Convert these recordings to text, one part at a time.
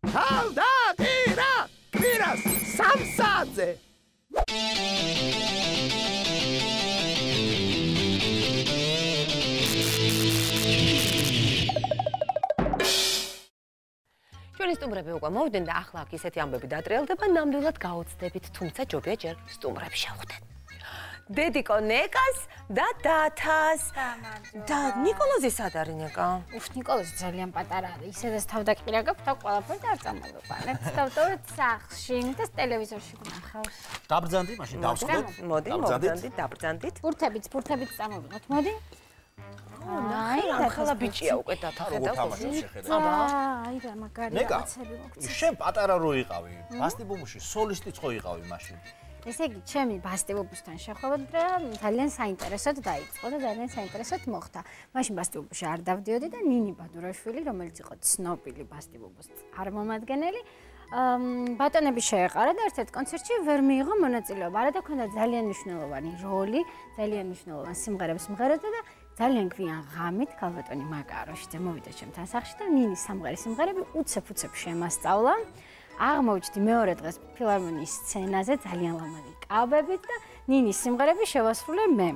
თავდაყირა კვირას სამსაძე ჩვენი სტუმრები უკვე მოვიდნენ და ახლა აქ ისეთი ამბები დატრიალდება, ნამდვილად გაუცდებით, თუმცა ჯობია ჯერ სტუმრებს შევხვდეთ. დედიკო ნეკას და დათას. და ნიკოლოზი სად არის ნეკა? ნიკოლოზი ძალიან პატარა არის. ისედაც თავდაყირა გაქვს, და ყველაფერი არ წამოვიყვანეთ. დავტოვეთ სახლში და ტელევიზორში ვნახავს. დაბრძანდი, მაშინ დავსხდეთ. მოდი, მოვბრძანდით, დაბრძანდით. ბურთებით წამოვიღოთ, მოდი. აი, ახლა ბიჭია უკვე დათახედავს. აი რა მაგარი რაღაცები მოგწეს. შენ პატარა რო იყავი, ბასტიბუმში სოლისტიც ხო იყავი მაშინ? ესე იგი, ჩემი ბასტიბუმთან შეხვედრა ძალიან საინტერესოდ დაიწყო და ძალიან საინტერესოდ მოხდა. მაშინ ბასტიბუმში არ დავდიოდი და ნინი ბადურაშვილი, რომელიც იყო ცნობილი ბასტიბუმის წარმომადგენელი, ბატონები შეეყარა და ერთ-ერთ კონცერტში ვერ მიიღო მონაწილეობა. არა და ქონდა ძალიან მნიშვნელოვანი როლი, ძალიან მნიშვნელოვანი სიმღერების მღეროდა და ძალიან გვიან ღამით ქალბატონი მაგაროშიძე მოვიდა ჩემთან სახლში და ნინის სიმღერები უცებ-უცებ შემასწავლა. აღმოჩნდი მეორე დღეს ფილარმონიის სცენაზე ძალიან ლამაზი კაბებით და ნინის სიმღერები შევასრულე მე.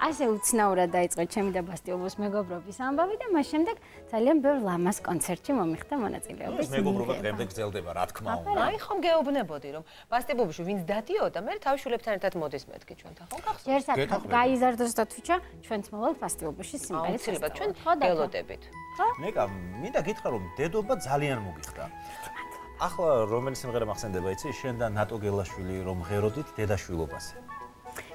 ასე უცნაურად დაიწყო ჩემი და ბასტიბუმის მეგობრობის ამბავი და მას შემდეგ ძალიან ბევრ ლამაზ კონცერტში მომიხდა მონაწილეობის. მეგობრობა დღემდე გრძელდება, რა თქმა უნდა. აი ხომ გეუბნებოდი რომ ბასტიბუმში ვინც დადიოდა, მე თავის შვილებთან ერთად მოდის მეთქი ჩვენთან, ხო გახსოვს? ჯერსაც გაიზარდოს და თუჩა, ჩვენც მოვალთ ბასტიბუმში სიმღერებს. აუცილებლად ჩვენ გელოდებით. ნეკა, მინდა გითხრა რომ დედობა ძალიან მოგიხდა. ახლა რომელი სიმღერა მახსენდება, იცი, შენ და ნატო გელაშვილი რომ ღეროდით დედაშვილობაზე.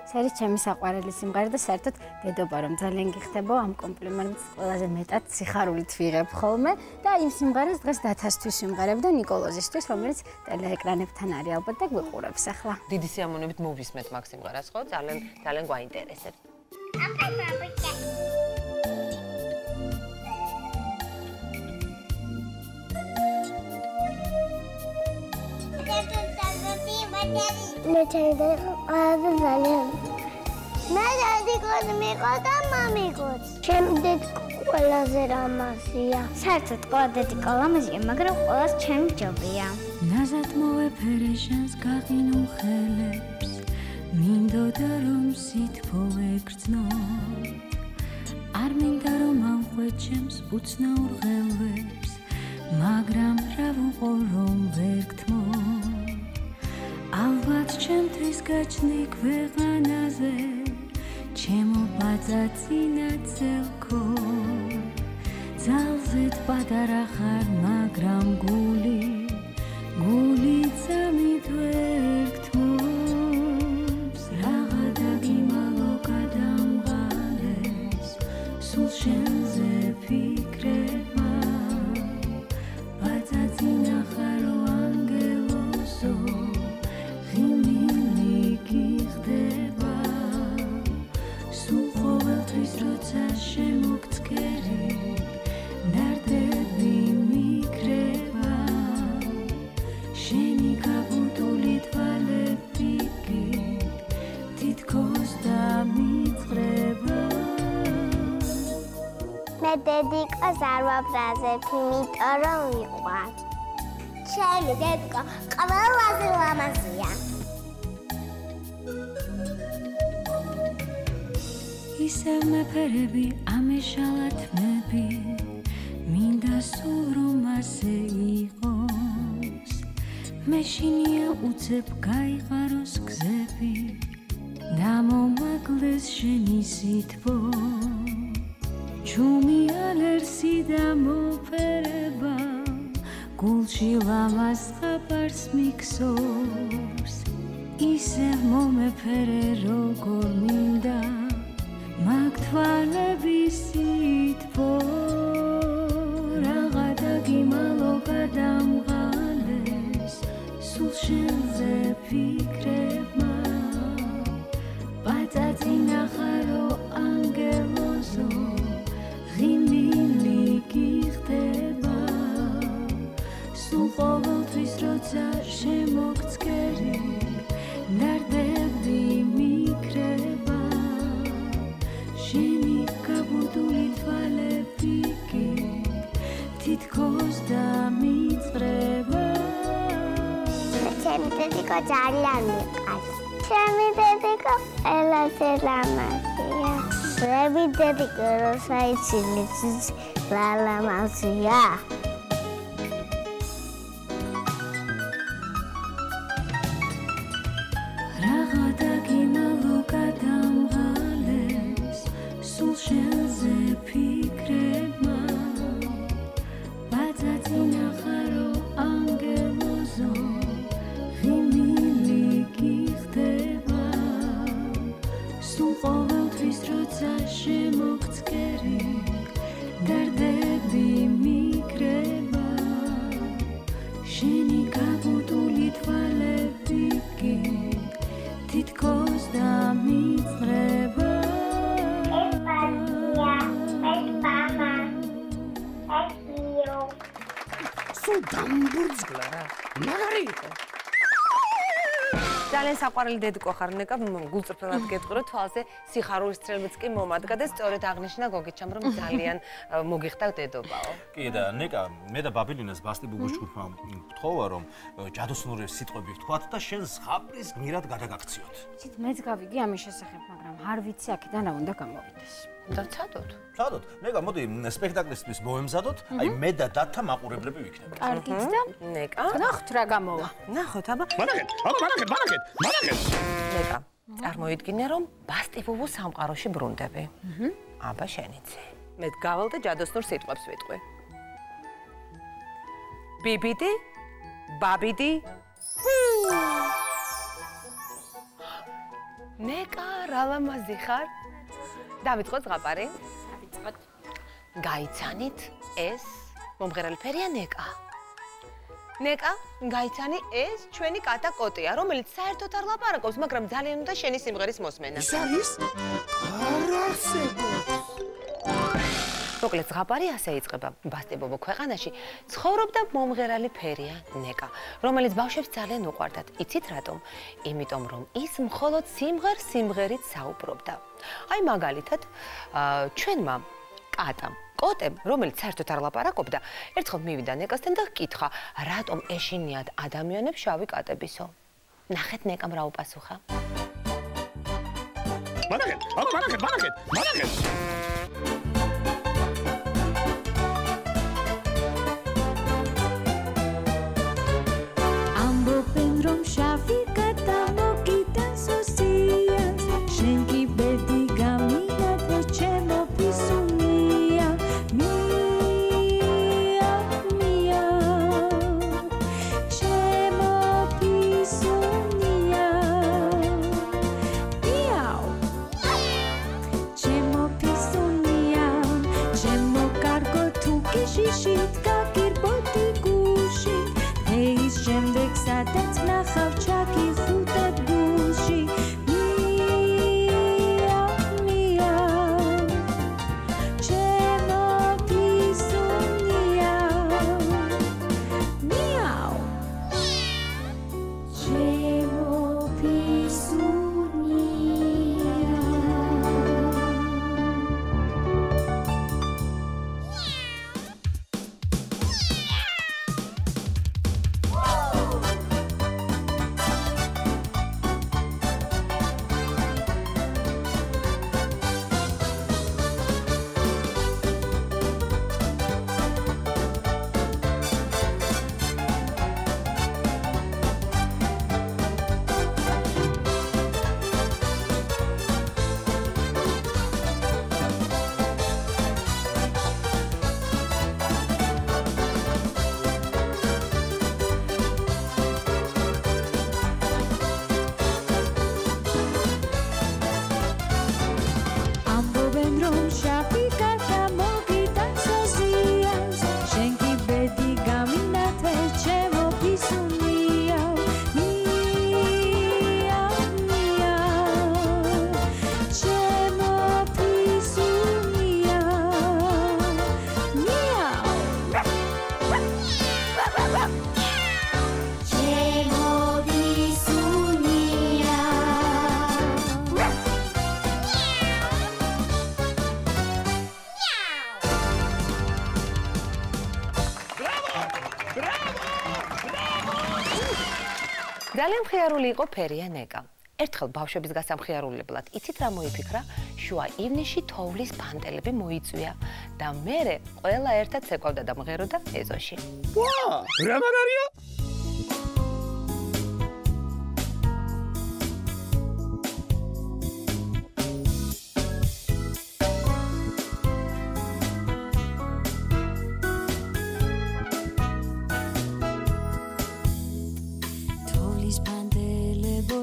ეს არის ჩემი საყვარელი სიმღერა და საერთოდ დედობა რომ ძალიან გიხდებო, ამ კომპლიმენტს ყველაზე მეტად სიხარულით ვიღებ ხოლმე და იმ სიმღერას დღეს დათასთვის ვიმღერებ და ნიკოლოზისთვის, რომელიც ტელეეკრანებთან არის ალბათ და გვიყურებს ახლა. დიდი სიამოვნებით მოვისმენთ მაგ სიმღერას, ხო? ძალიან გვაინტერესებს. მე ჩაიდე ძალიან მე დედიკოს მიყო და მამიკოს ჩემდეთ ყველაზე ლამაზია საერთოდ ყველა დედიკო ლამაზია მაგრამ ყველას ჩემი ჯობია ნაზად მოვეფერე შენს გაყინულ ხელებს მინდოდა რომ სითბო ეგრძნო არ მინდა რომ ამყვეთ ჩემს უცნაურ ღელვებს მაგრამ რა ვუყო რომ ვერ გთმო ალბათ ჩემთვის გაჩნდი ქვეყანაზე ჩემო ბაძაცინა ცელქო ძალზედ პატარა ხარ მაგრამ გული წამით ვერ გთმობს რაღა დაგიმალო გადამღალეს სულ შენზე ფიქრება ბაძაცინა ხარო ანგელოზო როცა შემოგწკერი ნარდები მიკრება შენი გაბურდული თვალები თითქოს დამიწყრება მე დედიკოს არ ვაბრაზებ იმიტომ რომ ვიყვარ ჩემი დედიკო ყველაზე ლამაზია ისევ მეფერები ამეშალა თმები მინდა სულ რომ ასე იყოს მეშინია უცებ გაიყაროს გზები და მომაგლეს შენი სითბო ჩუმი ალერსი და მოფერება გულში ლამაზ ხაპარს მიქსობს ისევ მომეფერე როგორ მინდა მაგ თვალების სითბო რაღა დაგიმალო გადამღალეს სულ შენზე ფიქრება ბაძაცინა ხარო ანგელოზო ღიმილი გიხდება სულ ყოველთვის როცა შემოგწკერი ნარდები მიკრება შენი გაბურდული თვალები თითქოს დამიწყრება ჩემი დედიკო ძალიან მიყვარს. ჩემი დედიკო ყველაზე ლამაზია. ჩემი დედიკო როცა ლამაზია. Ragada gimalo kadamhales sul shelze fikrema Bazatina kharo angelozo Rimili gixteba Sul qoveltvis rotsa shemogtzkeri Dardebi mikreba Sheni kabutuli tvalebdi ki თითქოს დამიწყება ეს პარტია, ეს მამა, ეს იო. სულ დამბურძგლა რა. მაგარი იყო. ძალიან საყვარელი დედიკო ხარ ნეკა გულწრფელად გეტყვი რომ თვალზე სიხარულის წრეებიც კი მომადგა და სწორედ აღნიშნა გოგიჩამ რომ ძალიან მოგიხდა დედობაო. კი და ნეკა მე და ბაბილინას ბასტი ბუბუს ჯგუფმა ვთხოვა რომ ჯადოსნური სიტყვები ვთქვათ და შენ ზღაპრის გმირად გადაგაქციოთ. ცით მეც გავიგი ამის შესახებ, მაგრამ არ ვიცი აქედან რა უნდა გამოვიდეს. უნდა ვცადოთ. ვცადოთ. ნეკა მოდი სპექტაკლისთვის მოვემზადოთ, აი მე და დათა მაყურებლები ვიქნებით. კარგით და ნეკა. ნახოთ რა გამოვა. ნახოთ აბა. მანაგეთ. ნეკა. წარმოიდგინე რომ ბასტი ბუბუ სამყაროში ბრუნდები. აბა შენიცი. მე გავალ და ჯადოსნურ სიტყვებს ვიტყვი. ბიბიდი, ბაბიდი. ნეკა რა ლამაზი ხარ? დავიწყოთ ზღაპარი. დავიწყოთ. გაიცანით ეს მომღერალი ფერია ნეკა. ნეკა, გაიცანი ეს ჩვენი კატა კოტია, რომელიც საერთოდ არ ლაპარაკობს, მაგრამ ძალიან უნდა შენი სიმღერის მოსმენა. ის არის? არ არსებობს. მოკლედ ზღაპარი ასე იწყება. ბასტი ბუბუ ქვეყანაში ცხოვრობდა მომღერალი ფერია ნეკა, რომელიც ბავშვებს ძალიან უყვარდათ. იცით რატომ? იმიტომ რომ ის მხოლოდ სიმღერით საუბრობდა. აი მაგალითად, ჩვენმა კატამ კოტემ, რომელიც საერთოდ არ ლაპარაკობდა, ერთხელ მივიდა ნეკასთან და ჰკითხა, რატომ ეშინიათ ადამიანებს შავი კატებისო? ნახეთ ნეკამ რა უპასუხა. მანაგეთ. ამბობენ რომ შავი კატა მოგიტანს ოსიანს შენ კი ბედი გამინადა ჩემო ფისუნია მია ჩემო ფისუნია მიაუ ჩემო ფისუნია ძალიან მხიარული იყო ფერია ნეკა. ერთხელ ბავშვების გასამხიარულებლად იცით რა მოიფიქრა? შუა ივნისში თოვლის ფანტელები მოიწვია და მერე ყველა ერთად ცეკვავდა და მღეროდა ეზოში. ვა, რა მაგარია?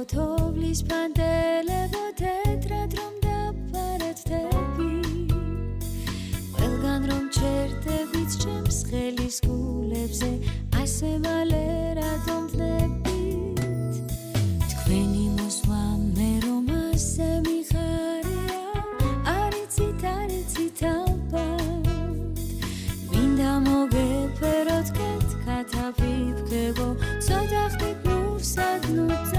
თოვლის ფანტელებო თეთრად რომ დაფარეთდები ყველგან რომ ჩერდებით ჩემს ხელის გულებზე ასე მალე რადომდნებით თქვენი მოსვლა მე რომ ასე მიხარია არიცით ალბათ მინდა მოგეფეროთ კეთქათაფიფქებო ცოტა ხდით ნურსად ნუცა